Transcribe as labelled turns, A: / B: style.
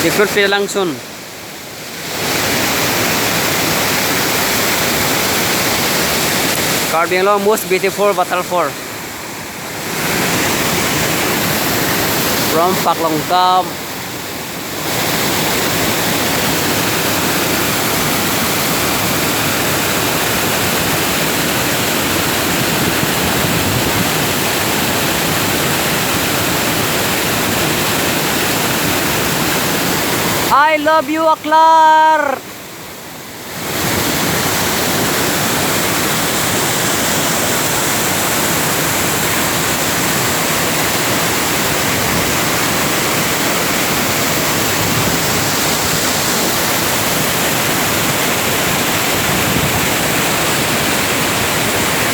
A: Ikut langsung. Karbi Anglong most beautiful waterfall from Phak Long Thom. I love you, Aklar.